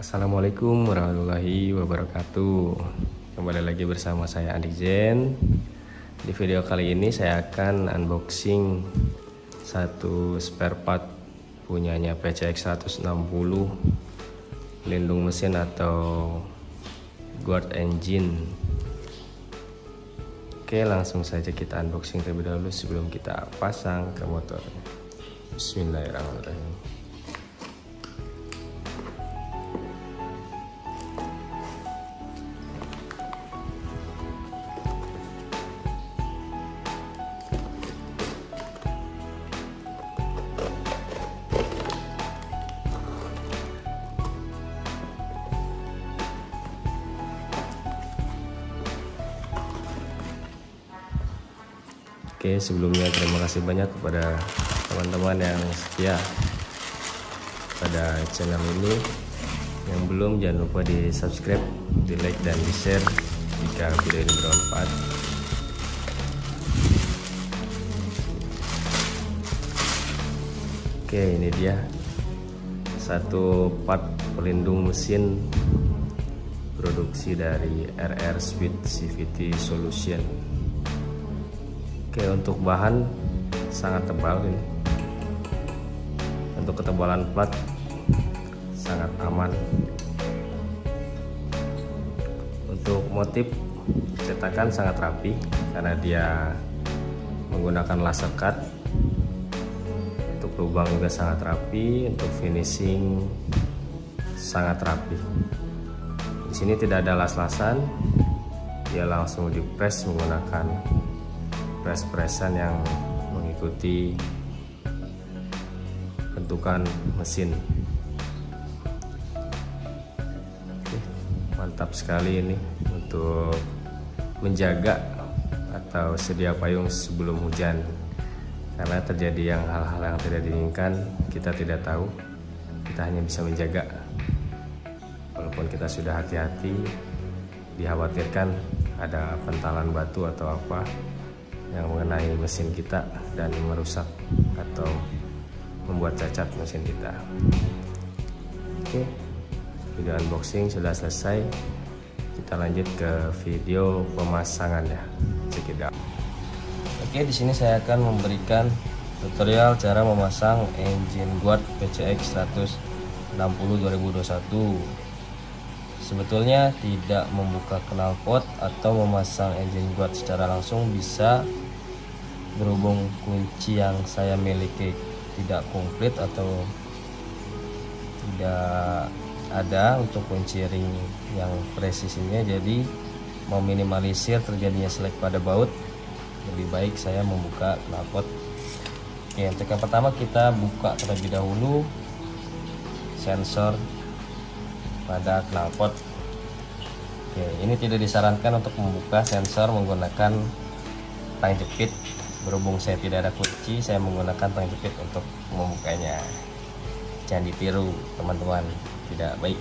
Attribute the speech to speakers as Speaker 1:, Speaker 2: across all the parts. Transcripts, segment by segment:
Speaker 1: Assalamualaikum warahmatullahi wabarakatuh. Kembali lagi bersama saya Andik Zen. Di video kali ini saya akan unboxing satu spare part punyanya PCX 160 pelindung mesin atau guard engine. Oke, langsung saja kita unboxing terlebih dahulu sebelum kita pasang ke motor. Bismillahirrahmanirrahim. Oke, sebelumnya terima kasih banyak kepada teman-teman yang setia pada channel ini. Yang belum, jangan lupa di subscribe, di like dan di share jika video ini bermanfaat. Oke, ini dia satu part pelindung mesin produksi dari RR Speed CVT Solution. Oke, untuk bahan sangat tebal ini. Untuk ketebalan plat sangat aman. Untuk motif cetakan sangat rapi karena dia menggunakan laser cut. Untuk lubang juga sangat rapi, untuk finishing sangat rapi. Di sini tidak ada las-lasan, dia langsung dipres menggunakan pres-presan yang mengikuti bentukan mesin. Oke, mantap sekali ini untuk menjaga atau sedia payung sebelum hujan, karena terjadi hal-hal yang tidak diinginkan, kita tidak tahu, kita hanya bisa menjaga. Walaupun kita sudah hati-hati, dikhawatirkan ada pentalan batu atau apa yang mengenai mesin kita dan merusak atau membuat cacat mesin kita. Oke, video unboxing sudah selesai. Kita lanjut ke video pemasangannya. Check it out. Oke, di sini saya akan memberikan tutorial cara memasang engine guard PCX 160 2021. Sebetulnya tidak membuka knalpot atau memasang engine guard secara langsung bisa, berhubung kunci yang saya miliki tidak komplit atau tidak ada untuk kunci ring yang presisinya, jadi meminimalisir terjadinya selek pada baut, lebih baik saya membuka knalpot. Oke, untuk yang pertama kita buka terlebih dahulu sensor pada knalpot. Oke, ini tidak disarankan untuk membuka sensor menggunakan tang jepit. Berhubung saya tidak ada kunci, saya menggunakan tang jepit untuk membukanya. Jangan ditiru teman-teman, tidak baik.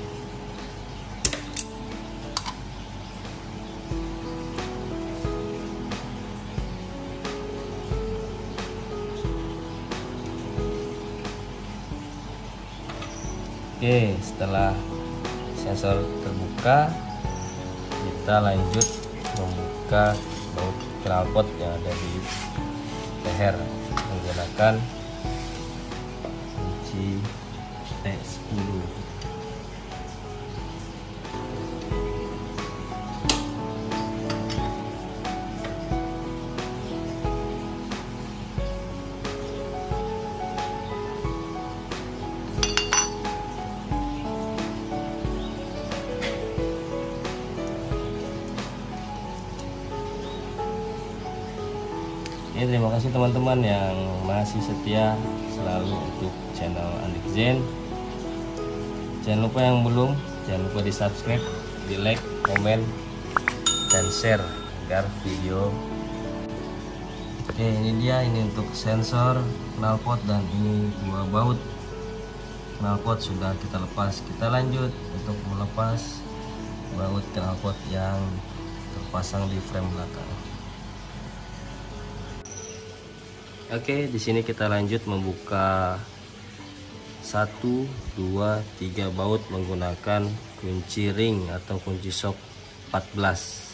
Speaker 1: Oke, setelah sensor terbuka, kita lanjut membuka baut knalpot yang ada di leher menggunakan kunci T10. Ya, terima kasih teman-teman yang masih setia selalu untuk channel Andik Zen. Jangan lupa yang belum, jangan lupa di subscribe, di like, komen, dan share agar video. Oke, ini dia, ini untuk sensor knalpot dan ini dua baut knalpot sudah kita lepas. Kita lanjut untuk melepas baut knalpot yang terpasang di frame belakang. Oke, di sini kita lanjut membuka 1, 2, 3 baut menggunakan kunci ring atau kunci sok 14.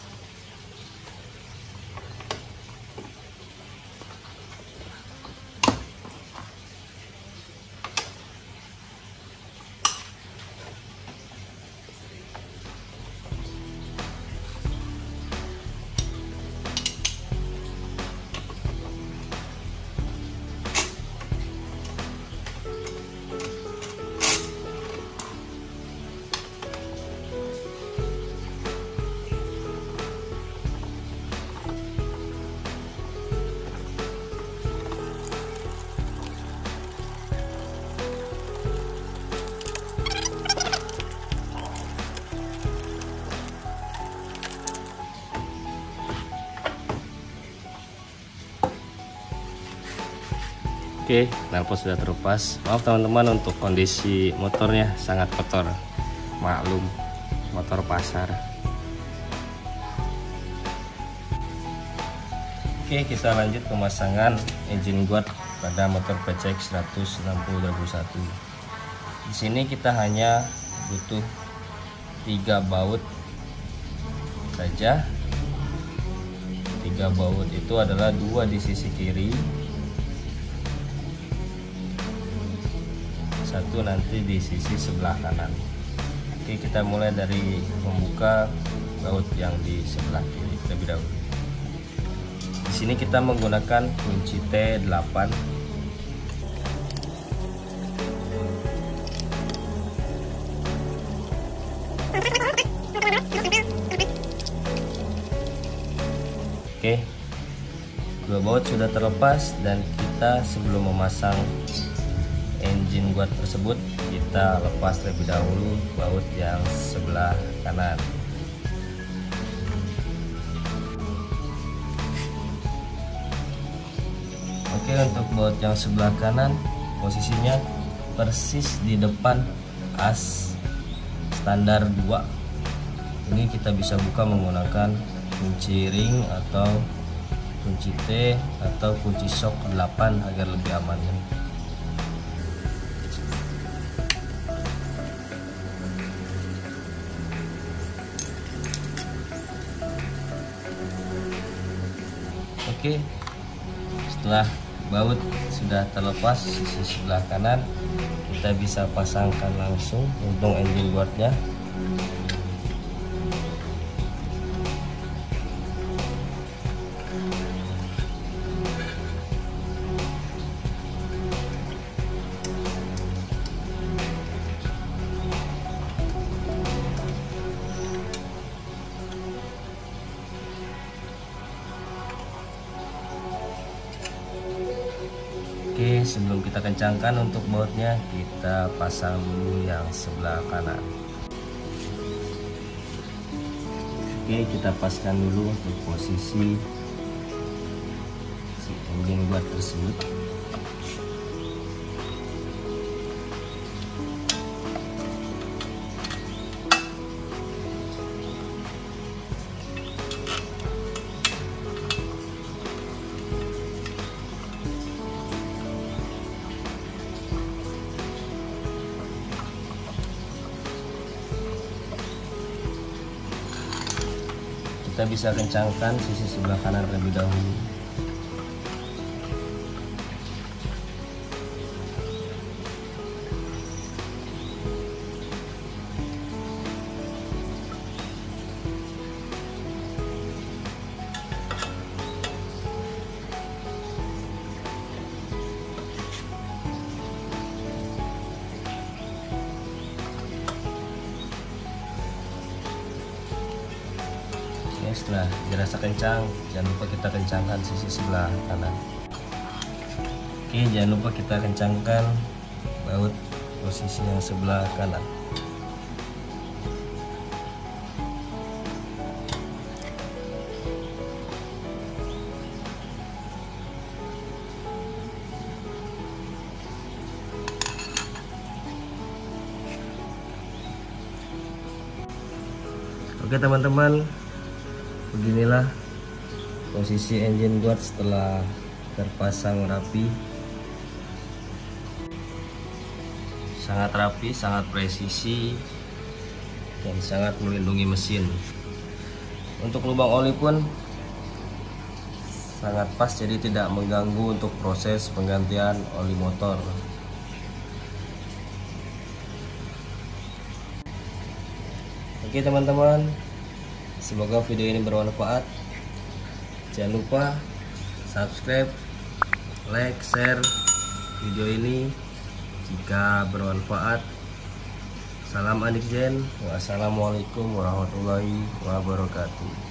Speaker 1: Oke, knalpot sudah terlepas. Maaf teman-teman untuk kondisi motornya sangat kotor. Maklum, motor pasar. Oke, kita lanjut pemasangan engine guard pada motor PCX 160 2001. Di sini kita hanya butuh 3 baut saja. 3 baut itu adalah 2 di sisi kiri, 1 nanti di sisi sebelah kanan. Oke, kita mulai dari membuka baut yang di sebelah kiri terlebih dahulu. Di sini kita menggunakan kunci T8. Oke, 2 baut sudah terlepas dan kita sebelum memasang engine guard tersebut, kita lepas terlebih dahulu baut yang sebelah kanan. Oke, untuk baut yang sebelah kanan posisinya persis di depan as standar 2. Ini kita bisa buka menggunakan kunci ring atau kunci T atau kunci sok 8 agar lebih aman. Oke, setelah baut sudah terlepas sisi sebelah kanan, kita bisa pasangkan langsung untung engine guardnya. Oke, sebelum kita kencangkan untuk bautnya, kita pasang dulu yang sebelah kanan. Oke, kita paskan dulu untuk posisi si engine guard tersebut. Kita bisa kencangkan sisi sebelah kanan terlebih dahulu. Setelah dirasa kencang, jangan lupa kita kencangkan sisi sebelah kanan. Oke, jangan lupa kita kencangkan baut posisi yang sebelah kanan. Oke teman-teman, beginilah posisi engine guard setelah terpasang rapi. sangat rapi, sangat presisi, dan sangat melindungi mesin. Untuk lubang oli pun sangat pas, jadi tidak mengganggu untuk proses penggantian oli motor. Oke teman-teman, semoga video ini bermanfaat. Jangan lupa subscribe, like, share video ini jika bermanfaat. Salam Adikzen. Wassalamualaikum warahmatullahi wabarakatuh.